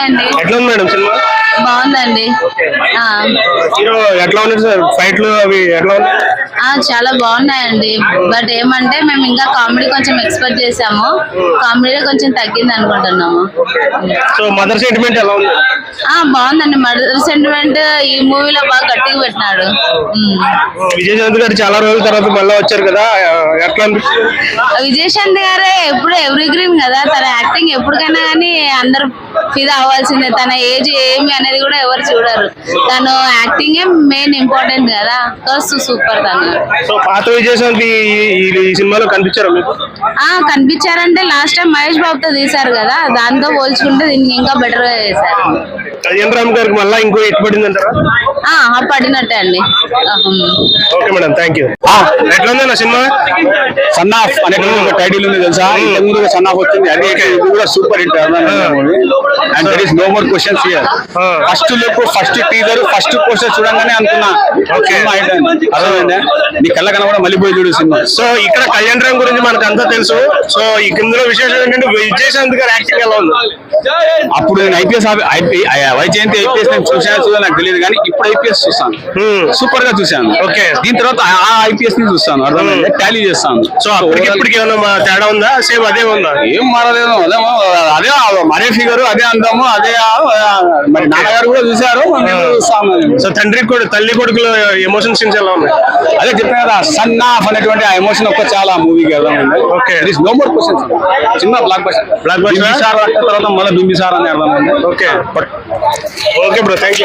అండి. ఎట్లా ఉంది మేడం సినిమా? బాగుందండి. హీరో ఎట్లా ఉంది సార్? ఫైట్లు అవి ఎట్లా ఉన్నాయి? చాలా బాగున్నాయండి. బట్ ఏమంటే మేము ఇంకా కామెడీ కొంచెం ఎక్స్పెక్ట్ చేసాము, కామెడీ కొంచెం తగ్గింది అనుకుంటున్నాము. సో మదర్ సెంటిమెంట్ ఎలా ఉంది? బాగుందండి. మదర్ సెంటిమెంట్ ఈ మూవీలో బాగా గట్టిగా పెట్టినాడు. విజయశాంతి గారు చాలా రోజుల తర్వాత మళ్ళీ వచ్చారు కదా, ఎట్లా అనిపిస్తుంది? విజయశాంతి గారే ఎప్పుడు ఎవరీ గ్రీన్ కదా, తన యాక్టింగ్ ఎప్పటికైనా కానీ అందరు ఫిదా అవ్వాల్సిందే. తన ఏజ్ ఏమి అనేది కూడా ఎవరు చూడరు, తను యాక్టింగ్ మెయిన్ ఇంపార్టెంట్ కదా. సూపర్ తను. సో పాత విజయశాంతి ఈ సినిమాలో కనిపించారా మీకు? కనిపించారంటే లాస్ట్ టైం మహేష్ బాబుతో తీశారు కదా, దాంతో పోల్చుకుంటే దీనికి ఇంకా బెటర్ గా చేశారు. కళ్యాణ్ రామ్ గారికి మళ్ళీ ఇంకో హిట్ పడింది అంటారా? పడినట్టే అండి. Okay madam, thank you. ఎట్లా ఉంది నా సినిమా? సన్ ఆఫ్ అనేటువంటి ఒక టైటిల్ ఉంది తెలుసా? ఇంతకుముందు సన్ ఆఫ్ వచ్చింది, అది ఇది కూడా super hit. And there is no more questions here. First look, first teaser, first poster చూడంగానే అనుకున్నా సినిమా హిట్ అని. అర్థమైందా? నీ కళ్ళ కన్నా కూడా మళ్ళీ పోయి చూడు సినిమా. సో ఇక్కడ కళ్యాణ్ రామ్ గురించి మనకు అంతా తెలుసు. సో ఇందులో విశేషం ఏంటంటే విజయశాంతి గారి యాక్టింగ్ ఎలా ఉంది? అప్పుడు నేను వైజయంతి ఐపీఎస్ నేను చూసాను నాకు తెలియదు, కానీ ఇప్పుడు ఐపీఎస్ చూస్తాను, సూపర్ గా చూసాను. ఓకే, దీని తర్వాత ఆ ఐపీఎస్ ని చూస్తాను, అర్థమైంది, టాలీ చేస్తాను. సో ఇప్పటికి ఏమన్నా తేడా ఉందా? సేమ్ అదే ఉందా? ఏం మారలేదు, అదే మరే ఫిగర్, అదే అందాము, అదే. మరి నాన్నగారు కూడా చూసారు, చూస్తాము. సో తల్లి కొడుకులు ఎమోషన్ సీన్స్ ఎలా ఉన్నాయి? అదే చెప్పాను కదా, సన్ ఆఫ్ అనేటువంటి ఆ ఎమోషన్ ఒక్క చాలా మూవీకి అర్థమైంది. Okay, no more questions. చిన్న బ్లాక్ బస్టర్ తర్వాత మళ్ళీ బింబిసార్ అని అర్థమైంది. Okay, okay bro, thank you.